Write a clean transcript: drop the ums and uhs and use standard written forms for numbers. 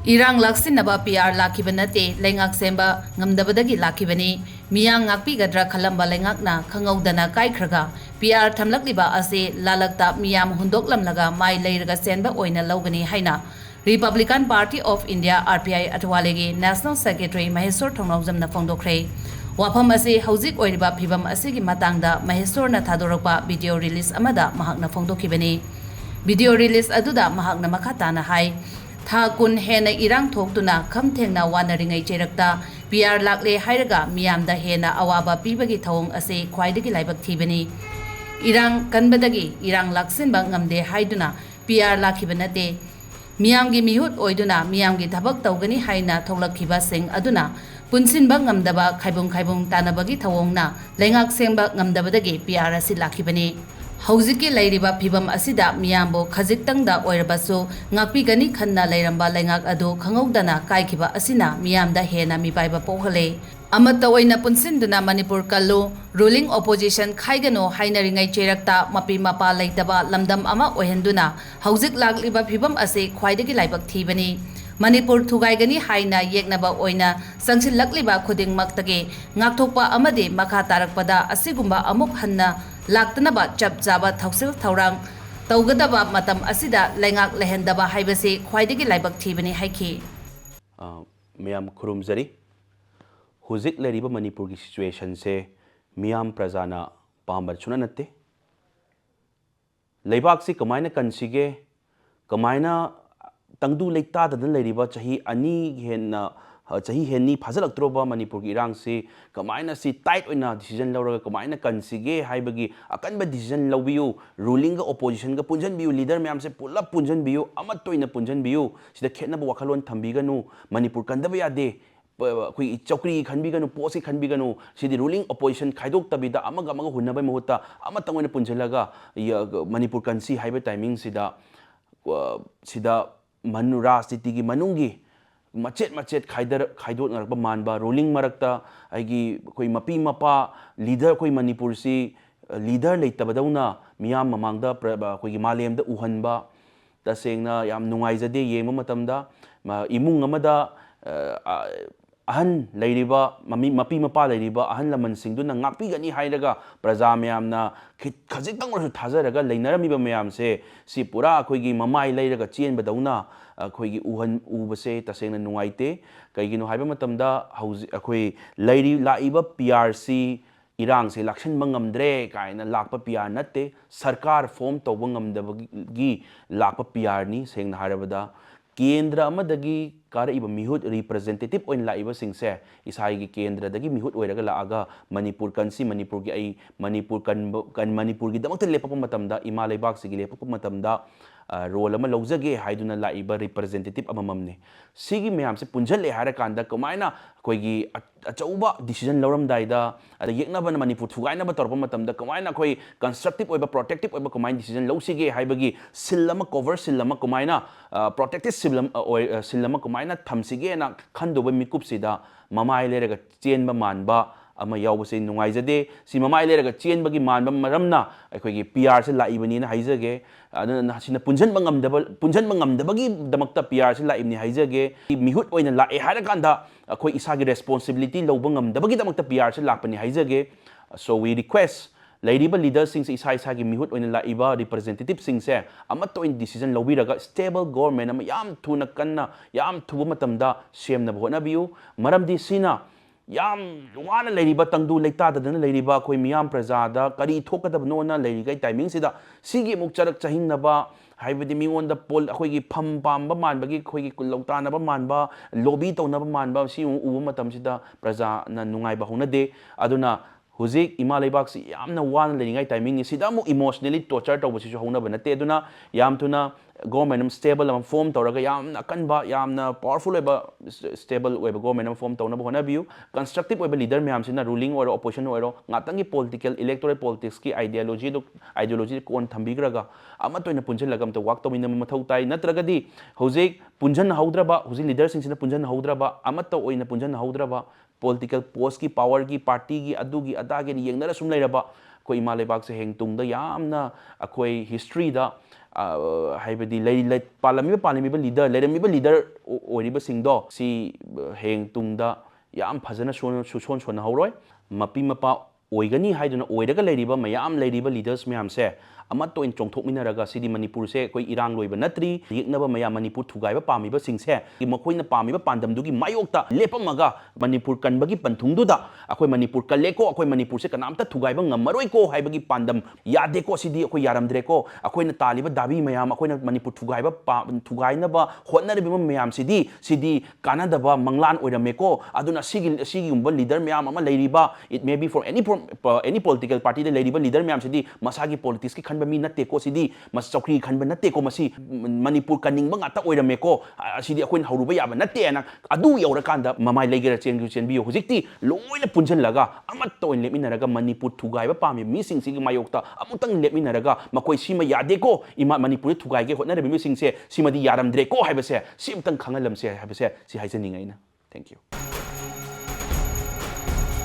Erang Lakshinnaba PR Lakhiba Natte Leingak Shemba Ngamdabadagi Lakhibani Miyang Ngakpigadra Khalamba Leingakna Thounaojam Kaikhraga PR Thamlakliba ase lalakta miyam hundoklamlaga mai leiraga senba oina logani haina Republican Party of India RPI Atwalegi National Secretary Maheshwar Thounaojam na phongdokre wafam ase hauzik oiriba phibam asigi matangda Maheshwar na thadorokpa video release amada mahakna phongdokhibani video release aduda mahakna makhatana hai Tha kun hena irang thoktuna khamthengna wanaringai cherakta PR lakle hairaga miyamda hena awaba pibagi thawong ase khwaidagi laibak thibani irang kanbadagi irang laksinba ngamde haiduna PR lakhiba nate miyamgi mihut oiduna miyamgi thabak tawgani haina tholakhiba sing aduna punsinba ngamdaba khaibung tanabagi thawongna Leingak sengba ngamdabadagi PR asi lakhibani Hauziki Lairiba Pibam Asida Miyambo Khajiktangda Oirabasu Ngakpigani Khanna Lairamba Leingak adu Thounaojamna Kaikhiba Asina Miyamda hena mipaiba pohale Amata oina punsinduna Manipur kallu ruling opposition khaigano hainaringai cherakta mapi mapa laitaba lamdam ama ohenduna hauzik lakliba phibam ase khwaidagi laibak thibani Manipur thugaigani haina yeknaba oina sangsilakliba khudingmaktage ngakthokpa amade makha tarakpada asigumba amuk hanna laktanaba chap jaba thausil thaurang tawgadaba matam asida Leingak lehendaba haibase khwaidagi laibak thibani haiki Miyam khurumjari huzik leriba Manipur ki situation se miyam prajana pambar chuna natte leibak si kamaina kansige kamaina tangdu leita da leriba chahi ani henna chahi henni phajalaktroba Manipur ki irang si kamaina si tight oina decision lawraga kamaina kansige haibagi akanba decision lawbiu ruling ga opposition ga punjan biu leader mayam se pulap punjan biu amat toina punjan biu sida khetnaba wakhalon thambiganu Manipur kandaba yade koi chokri khanbiganu posi khanbiganu sidi ruling opposition khaidok tabida amaga hunnabai muhutta amatangona punjalaga Manipur kansi haiba timing sida manura city gi manungi macet khaidot ngarba manba ruling marakta aigi koi mapi mapa leader koi Manipur si leader leitabadauna miyam mamangda koi gi malemda uhanba tasengna yam nungaijade yema matamda imung amada ahan leiriba mapi mapa leiriba ahan laman singduna ngakpigani hairaga praja mayamna khajitang orsu thajaraga leinaramiba mayamse si pura akoigi mamai leiraga chenbadauna akoigi uhan ubase tasengna nungaite kaigino haiba matamda hauji akoi leiri laiba PRC irang se lakshinba ngamdre kaina lakpa PR natte sarkar form tawba ngamdabagi lakpa PR ni sengna harabada Kendra amadagi karaiba mihut representative oin laiba singse isaigi kendra dagi mihut oiraga laaga Manipur kansi Manipur gi ai Manipur kan Manipur gi damakta lepapa matamda ima leibak sigi lepapa matamda role ama lawjage haiduna laiba representative amamamne sigi mayam se punjale hara kanda kamaina koigi achauba decision lawramdaida ada yeknaba na Manipur thugaina ba torpa matamda kamaina koi constructive oiba protective oiba kamaina decision lawsige haibagi sillama cover sillama kamaina protective sillama kamaina thamsige na khandoba mikupsida mamai leraga chenba manba ama yawbase nungaijade si mamai leraga chenbagi manba maramna aikoigi PR se laibani na haijage aduna sina punjanba ngamdabagi damakta PR se laibni haijage mihut oina lae harakanda akoi isagi responsibility lawba ngamdabagi damakta PR se lakpani haijage so we request Lairiba leaders sing isa gi mihut oina laiba representative sing se amato in decision lawbiraga stable government ama yam thuna kanna yam thuba matamda semna bhona biu maramdi sina yam wana lairiba tangdu leita dadana lairiba koi miyam prajada kari thokadabno na lairigai timing sida sigi muk charak chahinaba haibadi mingonda pol akoigi pham pamba manbagi khoigi kulautanaba manba lobby tawnaba manba si uba matam sida praja na nungai ba honade aduna huzik ima leibak si yamna wan leringai timing sida mu emotionally torture tawbasi su honaba nate aduna yam tuna government stable am form tawraga yamna kanba yamna powerful oiba stable oiba government am form tawna bona biu constructive oiba leader myam sina ruling or opposition or ngatangi political electoral politics ki ideology kon thambigraga ama toina punjan lagam to work tawina mathau tai natragadi huzik punjan haudraba huzik leader sing sina punjan haudraba ama to oina punjan haudraba political post ki power ki party ki adugi adage ni yengnara sum leiraba ko ima lebak se heng tungda yamna akoi history da ꯍꯥꯏꯕꯗꯤ ꯄꯥꯜꯂꯝꯃꯤꯕ leader ꯂꯩꯔꯝꯃꯤꯕ leader ꯑꯣꯏꯔꯤꯕꯁꯤꯡꯗꯣ ꯁꯤ ꯍꯌꯦꯡ ꯇꯨꯡꯗ ꯌꯥꯝ ꯐꯖꯅ ꯁꯨꯁꯣꯟ ꯁꯣꯟꯅꯍꯧꯔꯣꯏ ꯃꯄꯤ ꯃꯄꯥ ꯑꯣꯏꯒꯅꯤ ꯍꯥꯏꯗꯨꯅ ꯑꯣꯏꯔꯒ ꯂꯩꯔꯤꯕ ꯃꯌꯥꯝ ꯂꯩꯔꯤꯕ ꯂꯤꯗꯔꯁ ꯃꯌꯥꯝꯁꯦ ꯑꯃꯠꯇ ꯑꯣꯏꯅ ꯆꯣꯡꯊꯣꯛꯃꯤꯟꯅꯔꯒ ꯁꯤꯗꯤ ꯃꯅꯤꯄꯨꯔꯁꯦ ꯑꯩꯈꯣꯏ ꯏꯔꯥꯡ ꯂꯣꯏꯕ ꯅꯠꯇ꯭ꯔꯤ ꯌꯦꯛꯅꯕ ꯃꯌꯥꯝ ꯃꯅꯤꯄꯨꯔ ꯊꯨꯒꯥꯏꯕ ꯄꯥꯝꯃꯤꯕꯁꯤꯡꯁꯦ ꯃꯈꯣꯏꯅ ꯄꯥꯝꯃꯤꯕ ꯄꯥꯟꯗꯝꯗꯨꯒꯤ ꯃꯥꯌꯣꯛꯇ ꯂꯦꯞꯄꯝꯃꯒ ꯃꯅꯤꯄꯨꯔ ꯀꯟꯕꯒꯤ ꯄꯟꯊꯨꯡꯗꯨꯗ ꯑꯩꯈꯣꯏ ꯃꯅꯤꯄꯨꯔ ꯀꯜꯂꯦꯀꯣ ꯑꯩꯈꯣꯏ ꯃꯅꯤꯄꯨꯔꯁꯦ ꯀꯅꯥꯝꯇ ꯊꯨꯒꯥꯏꯕ ꯉꯝꯃꯔꯣꯏꯀꯣ ꯍꯥꯏꯕꯒꯤ ꯄꯥꯟꯗꯝ ꯌꯥꯗꯦꯀꯣ ꯁꯤꯗꯤ ꯑꯩꯈꯣꯏ ꯌꯥꯔꯝꯗ꯭ꯔꯦꯀꯣ ꯑꯩꯈꯣꯏꯅ ꯇꯥꯜꯂꯤꯕ ꯗꯥꯕꯤ ꯃꯌꯥꯝ ꯑꯩꯈꯣꯏꯅ ꯃꯅꯤꯄꯨꯔ ꯊꯨꯒꯥꯏꯅꯕ ꯍꯣꯠꯅꯔꯤꯕ ꯃꯌꯥꯝꯁꯤꯗꯤ ꯁꯤꯗꯤ ꯀꯥꯟꯅꯗꯕ ꯃꯪꯂꯥꯟ ꯑꯣꯏꯔꯝꯃꯦꯀꯣ ꯑꯗꯨꯅ ꯑꯁꯤꯒꯨꯝꯕ ꯂꯤꯗꯔ ꯃꯌꯥꯝ ꯑꯃ ꯂꯩꯔꯤꯕ ꯏꯠ ꯃꯦ ꯕꯤ ꯐꯣꯔ ꯑꯦꯅꯤ ꯄꯣꯂꯤꯇꯤꯀꯦꯜ ꯄꯥꯔꯇꯤꯗ ꯂꯩꯔꯤꯕ ꯂꯤꯗꯔ ꯃꯌꯥꯝꯁꯤꯗꯤ ꯃꯁꯥꯒꯤ ꯄꯣꯂꯤꯇꯤꯛꯁꯀꯤ ꯈꯟꯕ ꯃꯤ ꯅꯠꯇꯦꯀꯣ ꯁꯤꯗꯤ ꯆꯧꯀ꯭ꯔꯤ ꯈꯟꯕ ꯅꯠꯇꯦꯀꯣ ꯃꯁꯤ ꯃꯅꯤꯄꯨꯔ ꯀꯟꯅꯤꯡꯕ ꯉꯥꯛꯇ ꯑꯣꯏꯔꯝꯃꯦꯀꯣ ꯑꯁꯤꯗꯤ ꯑꯩꯈꯣꯏꯅ ꯍꯧꯔꯨꯕ ꯌꯥꯕ ꯅꯠꯇꯦꯅ ꯑꯗꯨ ꯌꯧꯔꯀꯥꯟꯗ ꯃꯃꯥꯏ ꯂꯩꯒꯦꯔꯥ ꯆꯦꯟꯕꯤꯌꯨ ꯍꯧꯖꯤꯛꯇꯤ ꯂꯣꯏꯅ ꯄꯨꯟꯁꯤꯜꯂꯒ ꯑꯃꯠꯇ ꯑꯣꯏꯅ ꯂꯦꯞꯃꯤꯟꯅꯔꯒ ꯃꯅꯤꯄꯨꯔ ꯊꯨꯒꯥꯏꯕ ꯄꯥꯝꯃꯤꯕ ꯃꯤꯁꯤꯡꯁꯤꯒꯤ ꯃꯥꯌꯣꯛꯇ ꯑꯃꯨꯛꯇꯪ ꯂꯦꯞꯃꯤꯟꯅꯔꯒ ꯃꯈꯣꯏ ꯁꯤꯃ ꯌꯥꯗꯦꯀꯣ ꯃꯅꯤꯄꯨꯔꯗ ꯊꯨꯒꯥꯏꯒꯦ ꯍꯣꯠꯅꯔꯤꯕ ꯃꯤꯁꯤꯡꯁꯦ ꯁꯤꯃꯗꯤ ꯌꯥꯔꯝꯗ꯭ꯔꯦꯀꯣ ꯍꯥꯏꯕꯁꯦ ꯁꯤ ꯑꯃꯇꯪ ꯈꯪꯍꯜꯂꯝꯁꯦ ꯍꯥꯏꯕꯁꯦ ꯁꯤ ꯍꯥꯏꯖꯅꯤꯡꯉꯦ ꯑꯩꯅ ꯊꯦꯡꯛ ꯌꯨ